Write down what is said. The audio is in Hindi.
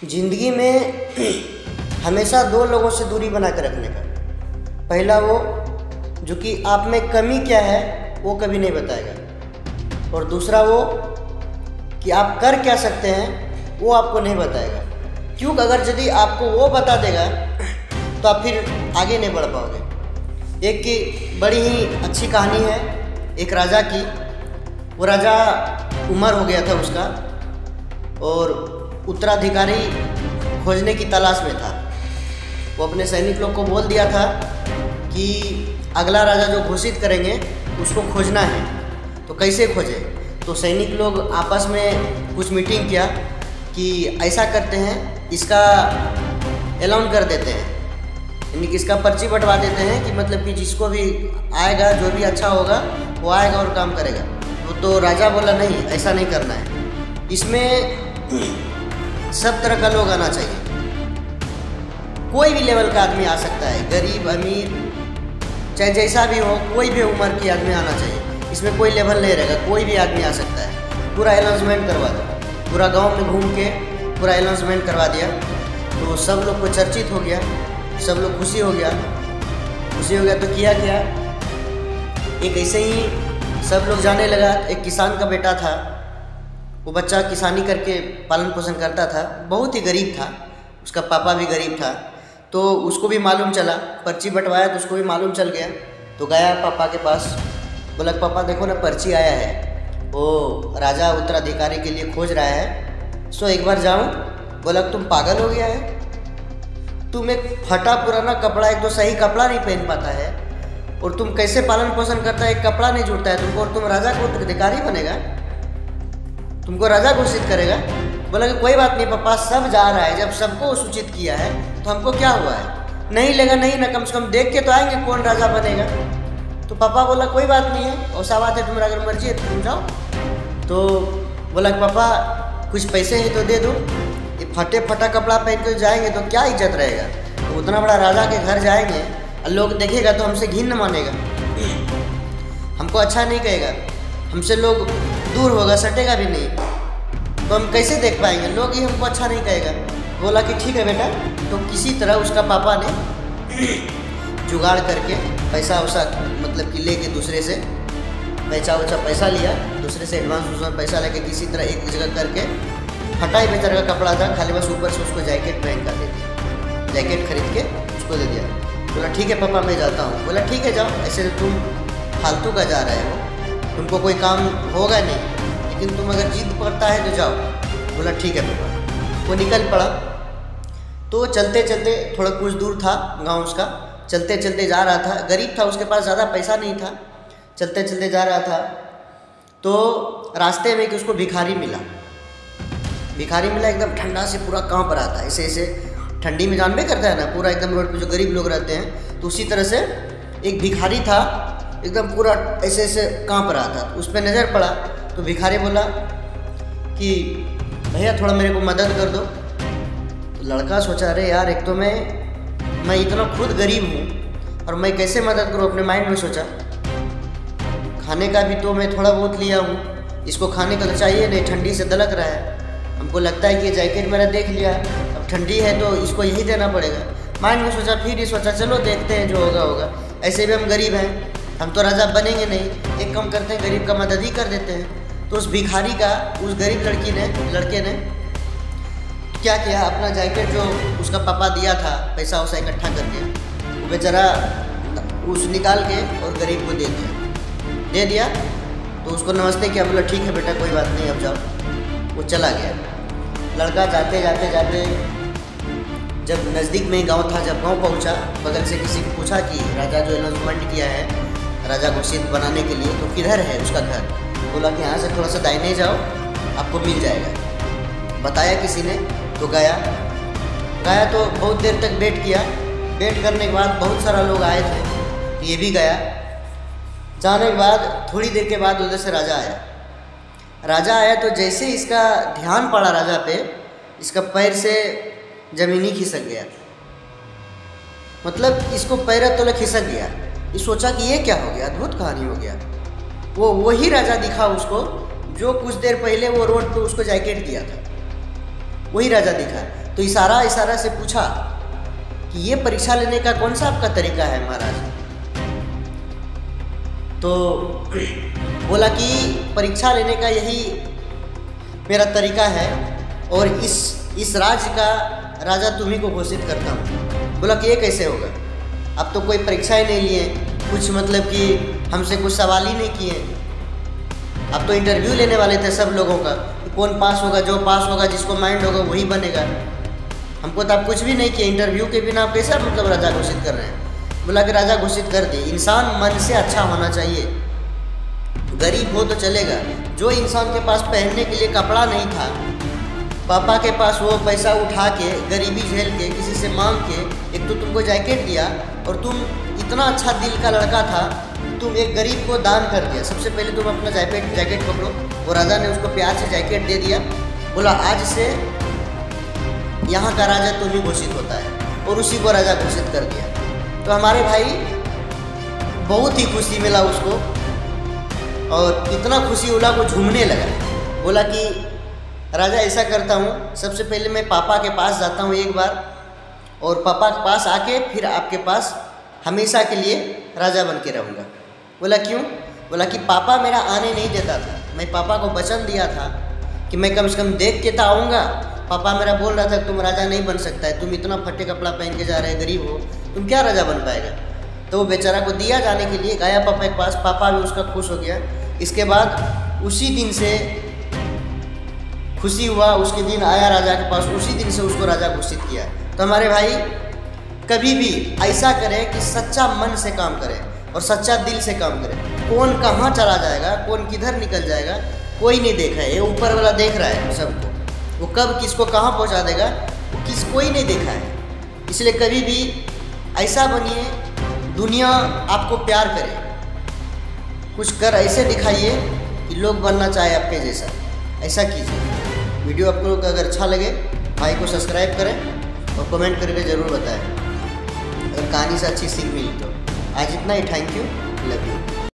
जिंदगी में हमेशा दो लोगों से दूरी बना कर रखने का। पहला वो जो कि आप में कमी क्या है वो कभी नहीं बताएगा, और दूसरा वो कि आप कर क्या सकते हैं वो आपको नहीं बताएगा। क्योंकि अगर यदि आपको वो बता देगा तो आप फिर आगे नहीं बढ़ पाओगे। एक की बड़ी ही अच्छी कहानी है, एक राजा की। वो राजा उम्र हो गया था उसका और उत्तराधिकारी खोजने की तलाश में था। वो अपने सैनिक लोग को बोल दिया था कि अगला राजा जो घोषित करेंगे उसको खोजना है, तो कैसे खोजे। तो सैनिक लोग आपस में कुछ मीटिंग किया कि ऐसा करते हैं, इसका ऐलान कर देते हैं, यानी कि इसका पर्ची बंटवा देते हैं कि मतलब कि जिसको भी आएगा, जो भी अच्छा होगा वो आएगा और काम करेगा। तो राजा बोला नहीं, ऐसा नहीं करना है, इसमें सब तरह का लोग आना चाहिए। कोई भी लेवल का आदमी आ सकता है, गरीब अमीर चाहे जैसा भी हो, कोई भी उम्र की आदमी आना चाहिए। इसमें कोई लेवल नहीं रहेगा, कोई भी आदमी आ सकता है। पूरा अनाउंसमेंट करवा दिया, पूरा गांव में घूम के पूरा अनाउंसमेंट करवा दिया। तो सब लोग को चर्चित हो गया, सब लोग खुशी हो गया तो किया क्या, एक ऐसे ही सब लोग जाने लगा। एक किसान का बेटा था, वो बच्चा किसानी करके पालन पोषण करता था, बहुत ही गरीब था, उसका पापा भी गरीब था। तो उसको भी मालूम चला, पर्ची बंटवाया तो उसको भी मालूम चल गया। तो गया पापा के पास, बोला पापा देखो ना पर्ची आया है, वो राजा उत्तराधिकारी के लिए खोज रहा है, सो एक बार जाऊँ। बोला तुम पागल हो गया है, तुम एक फटा पुराना कपड़ा, एक तो सही कपड़ा नहीं पहन पाता है, और तुम कैसे पालन पोषण करता है, एक कपड़ा नहीं जुड़ता है तुमको, और तुम राजा को उत्तराधिकारी बनेगा, तुमको राजा घोषित करेगा। बोला कि कोई बात नहीं पापा, सब जा रहा है, जब सबको सूचित किया है तो हमको क्या हुआ है, नहीं लेगा नहीं ना, कम से कम देख के तो आएंगे कौन राजा बनेगा। तो पापा बोला कोई बात नहीं है, और सा बात है, तुम्हारा अगर मर्जी है तो तुम जाओ। तो बोला कि पापा कुछ पैसे हैं तो दे दो, ये फटे फटा कपड़ा पहन कर जाएंगे तो क्या इज्जत रहेगा। तो उतना बड़ा राजा के घर जाएंगे और लोग देखेगा तो हमसे घिन न मानेगा, हमको अच्छा नहीं कहेगा, हमसे लोग दूर होगा, सटेगा भी नहीं, तो हम कैसे देख पाएंगे, लोग ही हमको अच्छा नहीं कहेगा। बोला कि ठीक है बेटा। तो किसी तरह उसका पापा ने जुगाड़ करके पैसा वैसा मतलब कि लेके दूसरे से पैसा लिया, दूसरे से एडवांस पैसा लेके किसी तरह एक जगह करके फटाई बेचारे का कपड़ा था, खाली बस ऊपर से उसको जैकेट पहन कर दे दिया, जैकेट खरीद के उसको दे दिया। बोला ठीक है पापा मैं जाता हूँ। बोला ठीक है जाओ, ऐसे तो तुम फालतू का जा रहे हो, तुमको कोई काम होगा नहीं, लेकिन तुम अगर जिद पड़ता है तो जाओ। बोला ठीक है पापा। वो निकल पड़ा। तो चलते चलते थोड़ा कुछ दूर था गांव उसका, चलते चलते जा रहा था, गरीब था, उसके पास ज़्यादा पैसा नहीं था, चलते चलते जा रहा था। तो रास्ते में कि उसको भिखारी मिला, एकदम ठंडा से पूरा कांप रहा था, ऐसे ऐसे ठंडी में जानबे करता है ना, पूरा एकदम रोड पे जो गरीब लोग रहते हैं, तो उसी तरह से एक भिखारी था, एकदम पूरा ऐसे ऐसे कांप रहा था। उस पर नज़र पड़ा तो भिखारी बोला कि भैया थोड़ा मेरे को मदद कर दो। तो लड़का सोचा अरे यार, एक तो मैं इतना खुद गरीब हूँ और मैं कैसे मदद करूँ, अपने माइंड में सोचा। खाने का भी तो मैं थोड़ा बहुत लिया हूँ, इसको खाने का तो चाहिए नहीं, ठंडी से दलक रहा है, हमको लगता है कि जैकेट मेरा देख लिया, अब ठंडी है तो इसको यही देना पड़ेगा। माइंड में सोचा, फिर ही सोचा चलो देखते हैं जो होगा होगा, ऐसे भी हम गरीब हैं, हम तो राजा बनेंगे नहीं, एक काम करते हैं गरीब का मदद ही कर देते हैं। तो उस भिखारी का उस गरीब लड़के ने क्या किया, अपना जैकेट जो उसका पापा दिया था पैसा वैसा इकट्ठा करके, वो बेचारा उस निकाल के और गरीब को दे दिया। तो उसको नमस्ते किया, बोला ठीक है बेटा कोई बात नहीं अब जाओ। वो चला गया। लड़का जाते जाते जब नज़दीक में ही गाँव था, जब गाँव पहुँचा, बगल से किसी को पूछा कि राजा जो अनाउंसमेंट किया है राजा घोषित बनाने के लिए, तो किधर है उसका घर। बोला कि यहाँ से थोड़ा सा दाहिने जाओ आपको मिल जाएगा। बताया किसी ने, तो गया तो बहुत देर तक वेट किया। वेट करने के बाद बहुत सारा लोग आए थे, ये भी गया। जाने के बाद थोड़ी देर के बाद उधर से राजा आया तो जैसे इसका ध्यान पड़ा राजा पे, इसका पैर से ज़मीनी खिसक गया, मतलब इसको पैर तले खिसक गया। ये सोचा कि ये क्या हो गया, अद्भुत कहानी हो गया। वो वही राजा दिखा उसको जो कुछ देर पहले वो रोड पे उसको जैकेट दिया था, वही राजा दिखा। तो इशारा इशारा से पूछा कि ये परीक्षा लेने का कौन सा आपका तरीका है महाराज। तो बोला कि परीक्षा लेने का यही मेरा तरीका है और इस राज्य का राजा तुम्ही को घोषित करता हूँ। बोला कि ये कैसे होगा, अब तो कोई परीक्षा ही नहीं लिए, कुछ मतलब कि हमसे कुछ सवाल ही नहीं किए, अब तो इंटरव्यू लेने वाले थे सब लोगों का, कौन पास होगा, जो पास होगा जिसको माइंड होगा वही बनेगा। हमको तो आप कुछ भी नहीं किए, इंटरव्यू के बिना आप कैसे मतलब राजा घोषित कर रहे हैं। बोला कि राजा घोषित कर दिए। इंसान मन से अच्छा होना चाहिए, गरीब हो तो चलेगा। जो इंसान के पास पहनने के लिए कपड़ा नहीं था, पापा के पास वो पैसा उठा के गरीबी झेल के किसी से मांग के एक तो तुमको जैकेट दिया, और तुम इतना अच्छा दिल का लड़का था, तुम एक गरीब को दान कर दिया। सबसे पहले तुम अपना जैकेट पकड़ो। वो राजा ने उसको प्यार से जैकेट दे दिया। बोला आज से यहाँ का राजा तुम ही घोषित होता है, और उसी को राजा घोषित कर दिया। तो हमारे भाई बहुत ही खुशी मिला उसको, और इतना खुशी उला को झूमने लगा। बोला कि राजा ऐसा करता हूँ, सबसे पहले मैं पापा के पास जाता हूँ एक बार, और पापा के पास आके फिर आपके पास हमेशा के लिए राजा बन के रहूँगा। बोला क्यों? बोला कि पापा मेरा आने नहीं देता था, मैं पापा को वचन दिया था कि मैं कम से कम देख के तो आऊँगा। पापा मेरा बोल रहा था तुम राजा नहीं बन सकता है, तुम इतना फटे कपड़ा पहन के जा रहे, गरीब हो, तुम क्या राजा बन पाएगा। तो वो बेचारा को दिया जाने के लिए गया पापा के पास। पापा भी उसका खुश हो गया। इसके बाद उसी दिन से खुशी हुआ, उसके दिन आया राजा के पास, उसी दिन से उसको राजा घोषित किया। तो हमारे भाई कभी भी ऐसा करें कि सच्चा मन से काम करें और सच्चा दिल से काम करें। कौन कहाँ चला जाएगा, कौन किधर निकल जाएगा, कोई नहीं देखा है। ये ऊपर वाला देख रहा है सबको, वो कब किसको कहाँ पहुँचा देगा वो कोई नहीं देखा है। इसलिए कभी भी ऐसा बनिए दुनिया आपको प्यार करे, कुछ कर ऐसे दिखाइए कि लोग बनना चाहे आपके जैसा, ऐसा कीजिए। वीडियो आप लोगों को अगर अच्छा लगे भाई को सब्सक्राइब करें और कमेंट करके ज़रूर बताएं अगर कहानी से अच्छी सीख मिली तो। आज इतना ही, थैंक यू, लव यू।